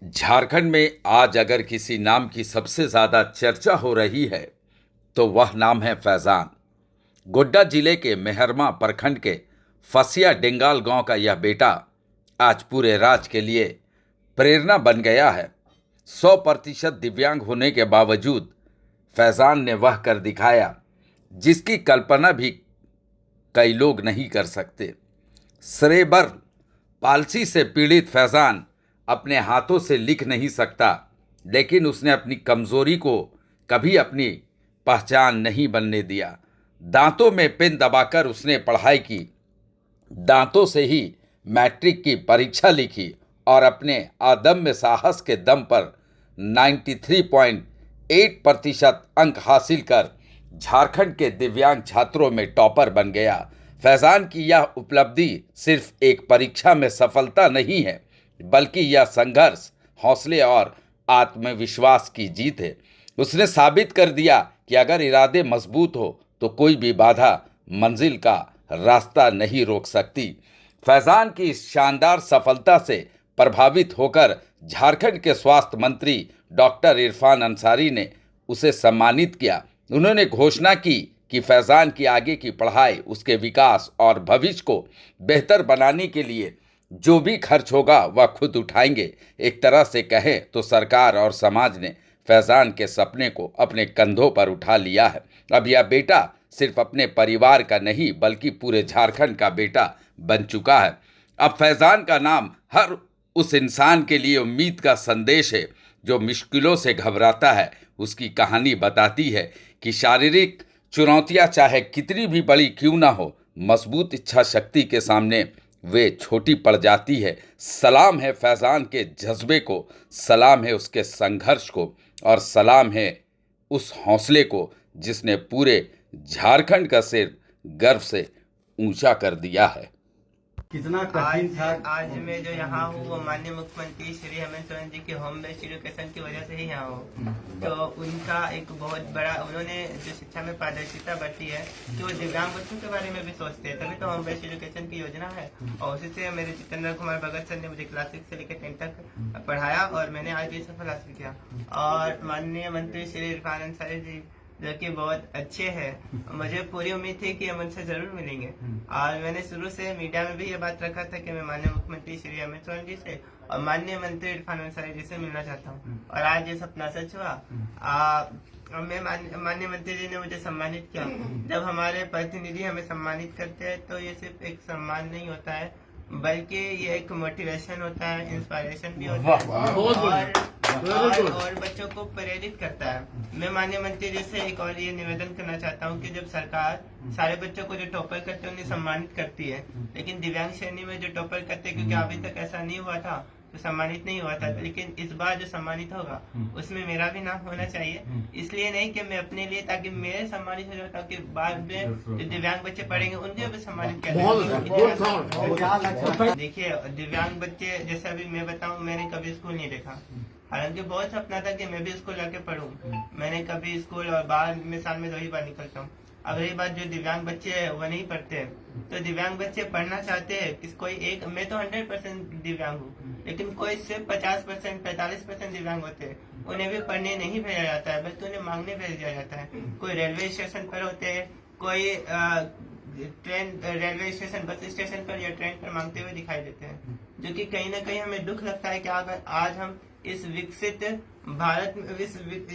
झारखंड में आज अगर किसी नाम की सबसे ज्यादा चर्चा हो रही है तो वह नाम है फैजान। गोड्डा जिले के मेहरमा प्रखंड के फसिया डेंगाल गांव का यह बेटा आज पूरे राज्य के लिए प्रेरणा बन गया है। 100% दिव्यांग होने के बावजूद फैजान ने वह कर दिखाया जिसकी कल्पना भी कई लोग नहीं कर सकते। सेरेब्रल पाल्सी से पीड़ित फैजान अपने हाथों से लिख नहीं सकता, लेकिन उसने अपनी कमजोरी को कभी अपनी पहचान नहीं बनने दिया। दांतों में पेन दबाकर उसने पढ़ाई की, दांतों से ही मैट्रिक की परीक्षा लिखी और अपने अदम्य साहस के दम पर 93.8% अंक हासिल कर झारखंड के दिव्यांग छात्रों में टॉपर बन गया। फैजान की यह उपलब्धि सिर्फ एक परीक्षा में सफलता नहीं है, बल्कि यह संघर्ष, हौसले और आत्मविश्वास की जीत है। उसने साबित कर दिया कि अगर इरादे मजबूत हो तो कोई भी बाधा मंजिल का रास्ता नहीं रोक सकती। फैजान की इस शानदार सफलता से प्रभावित होकर झारखंड के स्वास्थ्य मंत्री डॉक्टर इरफान अंसारी ने उसे सम्मानित किया। उन्होंने घोषणा की कि फैजान की आगे की पढ़ाई, उसके विकास और भविष्य को बेहतर बनाने के लिए जो भी खर्च होगा वह खुद उठाएंगे। एक तरह से कहें तो सरकार और समाज ने फैजान के सपने को अपने कंधों पर उठा लिया है। अब यह बेटा सिर्फ अपने परिवार का नहीं बल्कि पूरे झारखंड का बेटा बन चुका है। अब फैजान का नाम हर उस इंसान के लिए उम्मीद का संदेश है जो मुश्किलों से घबराता है। उसकी कहानी बताती है कि शारीरिक चुनौतियां चाहे कितनी भी बड़ी क्यों ना हो, मजबूत इच्छा शक्ति के सामने वे छोटी पड़ जाती है। सलाम है फैजान के जज्बे को, सलाम है उसके संघर्ष को और सलाम है उस हौसले को जिसने पूरे झारखंड का सिर गर्व से ऊंचा कर दिया है। कितना कठिन था। आज मैं जो यहाँ हूँ वो माननीय मुख्यमंत्री श्री हेमंत सोरेन जी के होम बेस्ड एजुकेशन की वजह से ही यहाँ हूँ। तो उनका एक बहुत बड़ा, उन्होंने जो शिक्षा में पारदर्शिता बरती है कि वो दिव्यांग बच्चों के बारे में भी सोचते हैं, तभी तो होम बेस्ड एजुकेशन की योजना है। और उसी से मेरे जितेंद्र कुमार भगत सर ने मुझे क्लास 6 से लेकर 10 तक पढ़ाया और मैंने आज ये सफल हासिल किया। और माननीय मंत्री श्री इरफान अंसारी जी जो कि बहुत अच्छे हैं, मुझे पूरी उम्मीद थी कि हम उनसे जरूर मिलेंगे। और मैंने शुरू से मीडिया में भी ये बात रखा था कि मैं माननीय मुख्यमंत्री श्री हेमंत सोरेन जी से और माननीय मंत्री इरफान अंसारी जी से मिलना चाहता हूँ। और आज ये सपना सच हुआ। मैं माननीय मंत्री जी ने मुझे सम्मानित किया। जब हमारे प्रतिनिधि हमें सम्मानित करते हैं तो ये सिर्फ एक सम्मान नहीं होता है, बल्कि ये एक मोटिवेशन होता है, इंस्पायरेशन भी होता है और बच्चों को प्रेरित करता है। मैं माननीय मंत्री जी से एक और ये निवेदन करना चाहता हूँ कि जब सरकार सारे बच्चों को जो टॉपर करते हैं उन्हें सम्मानित करती है, लेकिन दिव्यांग श्रेणी में जो टॉपर करते हैं, क्योंकि अभी तक ऐसा नहीं हुआ था तो सम्मानित नहीं हुआ था, लेकिन इस बार जो सम्मानित होगा उसमें मेरा भी नाम होना चाहिए। इसलिए नहीं कि मैं अपने लिए, ताकि मेरे सम्मानित हो जाए, ताकि बाद में जो दिव्यांग बच्चे पढ़ेंगे उनके भी सम्मानित किया जाए। देखिए, दिव्यांग बच्चे जैसे अभी मैं बताऊं, मैंने कभी स्कूल नहीं देखा, हालांकि बहुत सपना था कि मैं भी स्कूल आके पढ़ूं। मैंने कभी स्कूल और बाहर में साल में 2 ही बार निकलता हूँ। अब रही बात जो दिव्यांग बच्चे हैं वो नहीं पढ़ते हैं, तो दिव्यांग बच्चे पढ़ना चाहते हैं कि कोई एक, मैं तो 100% दिव्यांग हूँ, लेकिन कोई सिर्फ 50% 45% दिव्यांग होते हैं, उन्हें भी पढ़ने नहीं भेजा जाता है, बल्कि उन्हें मांगने भेजा जाता है। कोई रेलवे स्टेशन पर होते हैं, कोई train, railway station, bus station पर या ट्रेन पर मांगते हुए दिखाई देते हैं, जो कि कहीं ना कहीं हमें दुख लगता है कि अगर आज हम इस विकसित भारत में,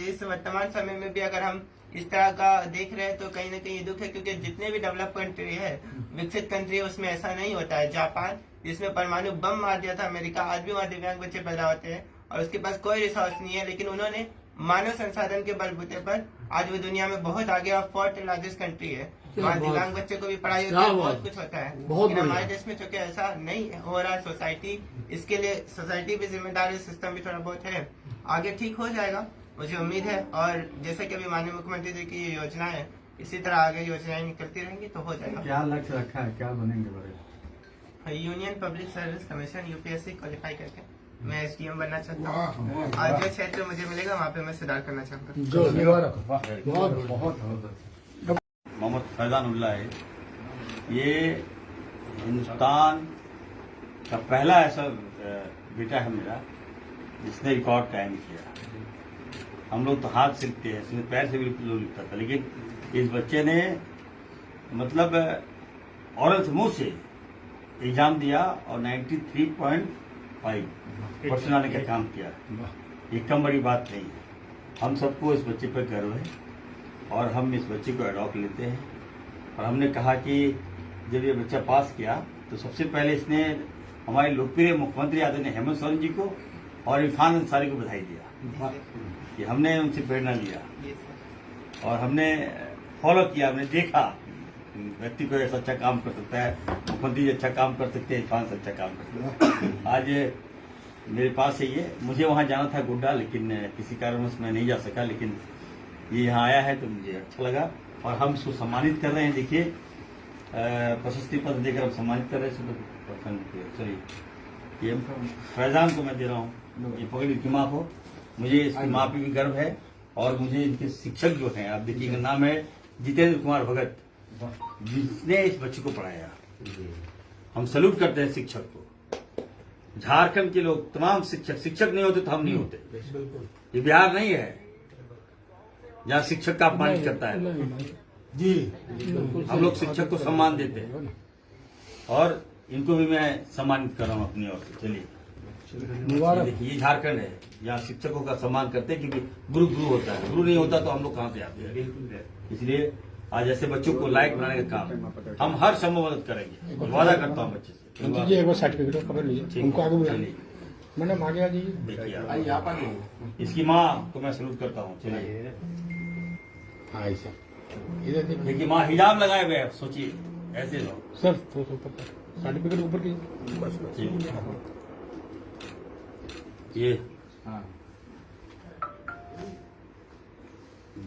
इस वर्तमान समय में भी अगर हम इस तरह का देख रहे हैं तो कहीं ना कहीं ये दुख है, क्योंकि जितने भी डेवलप कंट्री है, विकसित कंट्री है, उसमें ऐसा नहीं होता है। जापान, जिसमें परमाणु बम मार दिया था अमेरिका, आज भी वहाँ दिव्यांग बच्चे पैदा होते हैं और उसके पास कोई रिसोर्स नहीं है, लेकिन उन्होंने मानव संसाधन के बलबूते पर आज वो दुनिया में बहुत आगे और 4th लार्जेस्ट कंट्री है। वहाँ दिव्यांग बच्चे को भी पढ़ाई होती है, बहुत कुछ होता है, लेकिन हमारे देश में चूंकि ऐसा नहीं हो रहा, सोसाइटी, इसके लिए सोसाइटी भी जिम्मेदार है, सिस्टम भी थोड़ा बहुत है, आगे ठीक हो जाएगा, मुझे उम्मीद है। और जैसे कि अभी माननीय मुख्यमंत्री जी की योजना है, इसी तरह आगे योजनाएं निकलती रहेंगी तो हो जाएगा। क्या लक्ष्य रखा है, क्या बनेंगे बड़े? Union public service commission UPSC qualify करके मैं एसडीएम बनना चाहता हूँ, और जो क्षेत्र मुझे मिलेगा वहाँ पे मैं सुधार करना चाहता हूँ। मोहम्मद फैजान उल्लाह है, ये हिंदुस्तान का पहला ऐसा बेटा है मेरा इसने रिकॉर्ड कायम किया। हम लोग तो हाथ से लिखते हैं, इसमें पैर से भी लिखता था, लेकिन इस बच्चे ने मतलब औरत मुंह से एग्जाम दिया और 93.5% आने का काम किया। ये कम बड़ी बात नहीं है। हम सबको इस बच्चे पर गर्व है और हम इस बच्चे को अडॉप्ट लेते हैं। और हमने कहा कि जब ये बच्चा पास किया तो सबसे पहले इसने हमारे लोकप्रिय मुख्यमंत्री आदरणीय हेमंत सोरेन जी को और इरफान अंसारी को बधाई दिया कि हमने उनसे प्रेरणा लिया और हमने फॉलो किया। हमने देखा व्यक्ति को ऐसा अच्छा काम कर सकता है, मुख्यमंत्री जी अच्छा काम कर सकते हैं, इरफान से अच्छा काम कर सकते हैं। आज मेरे पास है ये, मुझे वहाँ जाना था गोड्डा, लेकिन किसी कारणवश मैं नहीं जा सका, लेकिन ये यहाँ आया है तो मुझे अच्छा लगा और हम इसको सम्मानित कर रहे हैं। देखिए प्रशस्ति पत्र देकर हम सम्मानित कर रहे हैं। सॉरी, ये फैजान को मैं दे रहा हूँ, ये पकड़ इसकी माँ को। मुझे इसकी माँ पे भी गर्व है और मुझे इनके शिक्षक जो हैं, आप देखिए, इनका नाम है जितेंद्र कुमार भगत, जिसने इस बच्चे को पढ़ाया। हम सैल्यूट करते हैं शिक्षक को। झारखंड के लोग तमाम शिक्षक नहीं होते तो हम नहीं होते। ये बिहार नहीं है जहाँ शिक्षक का अपमान करता है जी। हम लोग शिक्षक को सम्मान देते हैं और इनको भी मैं सम्मानित कर रहा हूँ अपनी ओर से। चलिए, देखिए ये झारखंड है यहाँ शिक्षकों का सम्मान करते हैं, क्योंकि गुरु होता है। गुरु नहीं होता तो हम लोग कहाँ से आते हैं। इसलिए आज ऐसे बच्चों को लायक बनाने का काम हम हर संभव मदद करेंगे। वादा करता हूँ बच्चे से। एक बार सर्टिफिकेट पकड़ लीजिए, उनको आगे बुला लीजिए। मैडम आगे आ जाइए। देखिए इसकी माँ को मैं सैल्यूट करता हूँ। चलिए, हाँ ऐसा इधर देखिए माँ हिजाब लगाए हुए हैं, सोचिए ऐसे लोग। सर थोड़ा ऊपर सर्टिफिकेट ऊपर कीजिए। ये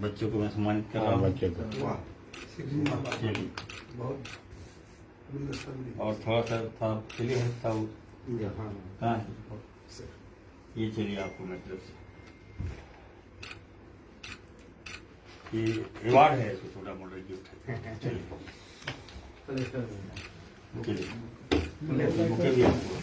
बच्चों को मैं सम्मानित कर रहा हूँ। बच्चे को चलिए, और थोड़ा सा था, चलिए था वो कहाँ है? ये चलिए आपको मैं तरफ से ये रिवार्ड है, इसको छोटा मोटा गिफ्ट है। चलिए बुके भी आपको।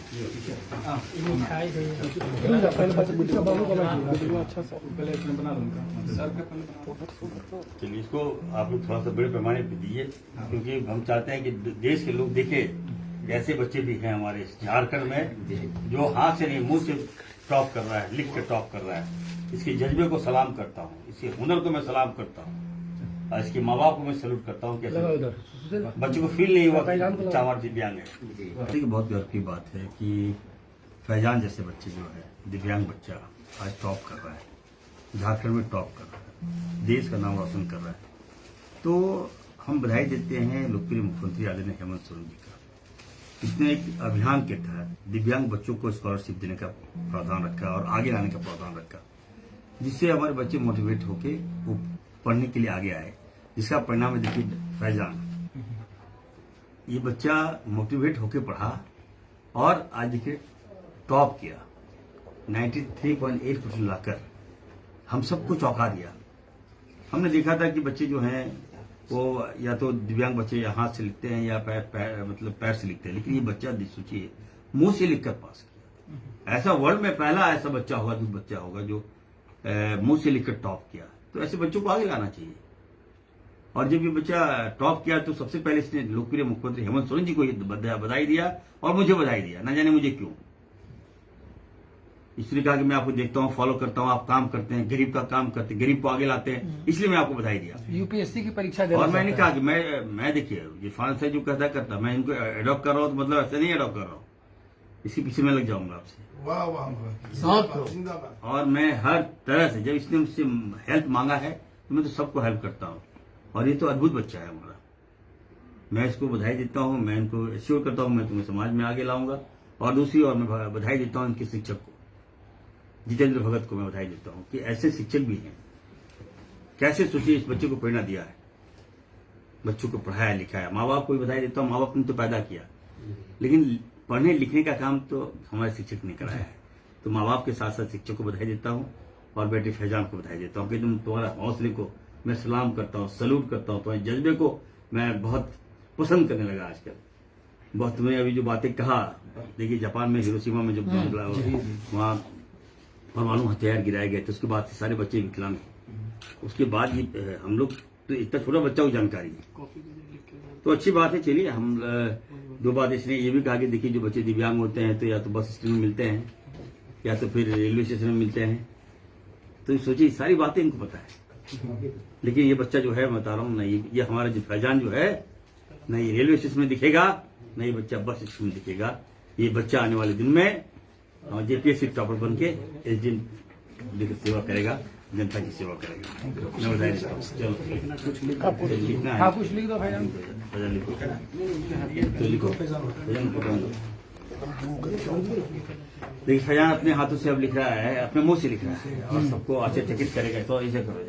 चलिए इसको आप लोग थोड़ा सा बड़े पैमाने पे दीजिए, क्योंकि हम चाहते हैं कि देश के लोग देखें ऐसे बच्चे भी हैं हमारे झारखंड में जो हाथ से नहीं मुंह से टॉप कर रहा है, लिख के टॉप कर रहा है। इसके जज्बे को सलाम करता हूँ, इसके हुनर को मैं सलाम करता हूँ और इसके माँ बाप को मैं सैल्यूट करता हूँ। कैसे बच्चे को फील नहीं हुआ बच्चा हमारा दिव्यांग है। देखिए बहुत गर्व की बात है कि फैजान जैसे बच्चे जो है, दिव्यांग बच्चा आज टॉप कर रहा है, झारखंड में टॉप कर रहा है, देश का नाम रोशन कर रहा है। तो हम बधाई देते हैं लोकप्रिय मुख्यमंत्री आदरणीय हेमंत सोरेन जी का। इसने एक अभियान के तहत दिव्यांग बच्चों को स्कॉलरशिप देने का प्रावधान रखा और आगे लाने का प्रावधान रखा, जिससे हमारे बच्चे मोटिवेट होके वो पढ़ने के लिए आगे आए, जिसका परिणाम है देखिए फैजान। ये बच्चा मोटिवेट होके पढ़ा और आज देखिए टॉप किया, 93.8% लाकर हम सबको चौंका दिया। हमने देखा था कि बच्चे जो हैं वो या तो दिव्यांग बच्चे या हाथ से लिखते हैं या पैर से लिखते हैं, लेकिन ये बच्चा सोचिए मुंह से लिखकर पास किया। ऐसा वर्ल्ड में पहला ऐसा बच्चा होगा जो बच्चा होगा जो मुंह से लिखकर टॉप किया। तो ऐसे बच्चों को आगे लाना चाहिए। और जब ये बच्चा टॉप किया तो सबसे पहले इसने लोकप्रिय मुख्यमंत्री हेमंत सोरेन जी को बधाई दिया और मुझे बधाई दिया, ना जाने मुझे क्यों। इसलिए कहा कि मैं आपको देखता हूँ, फॉलो करता हूँ, आप काम करते हैं, गरीब का काम करते हैं, गरीब को आगे लाते हैं, इसलिए मैं आपको बधाई दिया। यूपीएससी की परीक्षा और मैंने कहा कि मैं देखिए इरफान से जो कहता करता, मैं इनको एडॉप्ट कर रहा हूँ तो मतलब ऐसे नहीं एडॉप्ट कर रहा हूँ, इसके पीछे मैं लग जाऊंगा आपसे। और मैं हर तरह से, जब इसने मुझसे हेल्प मांगा है तो मैं तो सबको हेल्प करता हूँ। और ये तो अद्भुत बच्चा है हमारा, मैं इसको बधाई देता हूँ। मैं इनको एश्योर करता हूँ मैं तुम्हें समाज में आगे लाऊंगा। और दूसरी ओर मैं बधाई देता हूँ इनके शिक्षक को, जितेंद्र भगत को मैं बधाई देता हूँ कि ऐसे शिक्षक भी हैं। कैसे सोचिए इस बच्चे को प्रेरणा दिया है, बच्चों को पढ़ाया लिखाया। माँ बाप को भी बधाई देता हूँ, माँ बाप ने तो पैदा किया, लेकिन पढ़ने लिखने का काम तो हमारे शिक्षक ने कराया है। तो माँ बाप के साथ साथ शिक्षक को बधाई देता हूँ और बेटे फैजान को बधाई देता हूँ कि तुम्हारा हौसले को मैं सलाम करता हूँ, सैल्यूट करता हूँ। तुम्हारे जज्बे को मैं बहुत पसंद करने लगा आजकल। बहुत तुमने अभी जो बातें कहा, देखिए जापान में हिरोशिमा में जो वहाँ परमाणु हथियार गिराए गए थे, उसके बाद से सारे बच्चे विकलांग। उसके बाद ये हम लोग तो इतना छोटा बच्चा को जानकारी है, तो अच्छी बात है। चलिए हम दो बात इसने ये भी कहा कि देखिए जो बच्चे दिव्यांग होते हैं तो या तो बस स्टैंड में मिलते हैं या तो फिर रेलवे स्टेशन में मिलते हैं, तो सोचिए सारी बातें इनको पता है। लेकिन ये बच्चा जो है मैं बता रहा हूँ ना, ये हमारा जो फैजान जो है ना, ये रेलवे स्टेशन में दिखेगा ना, ये बच्चा बस स्टेशन में दिखेगा। ये बच्चा आने वाले दिन में जेपीएससी टॉपर बन के एसडीएम की सेवा करेगा, जनता की सेवा करेगा। चलो लिखना है, कुछ लिख दो भाईजान। फैजान लिखो तो लिखो फैजान को। देखिए फैजान अपने हाथों से अब लिख रहा है, अपने मुंह से लिख रहा है और सबको आश्चर्यचकित करेगा। तो ऐसे करो,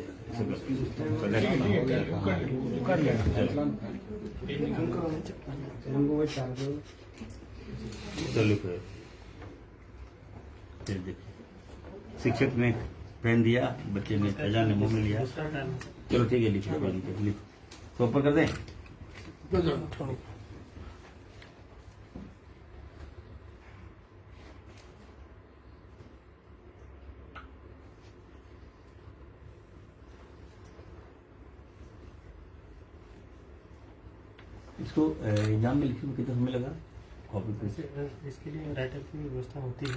कर लेगा। तो लिखो। शिक्षक ने पेन दिया, बच्चे ने फैजान ने मुंह में लिया। चलो ठीक है, लिखो तो ऊपर कर दें। इसको एग्जाम में लिखने में कितना समय लगा? कॉपी पे इसके लिए राइटर की व्यवस्था होती है।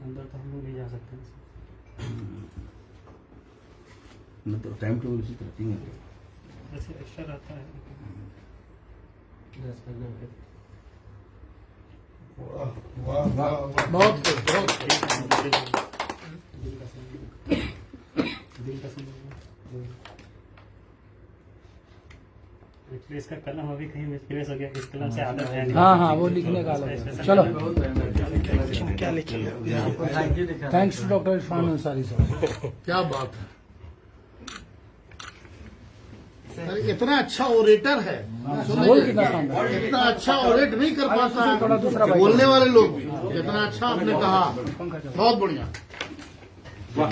अंदर तो हम लोग नहीं जा सकते न तो टाइम टेबल उसी तरह है, ऐसे एक्स्ट्रा रहता है। बहुत दिन का समय इसका कलम अभी कहीं मिसप्लेस हो गया, इस कलम से आदत है। हाँ वो लिखने का अलग है। चलो क्या लिखिए? Thanks to doctor Irfan Ansari sahab. क्या बात है, अरे इतना अच्छा ओरेटर है, बोल कितना शानदार। इतना अच्छा ओरेट नहीं कर पाता थोड़ा दूसरा है बोलने वाले लोग भी। इतना अच्छा आपने कहा, बहुत बढ़िया। वाह।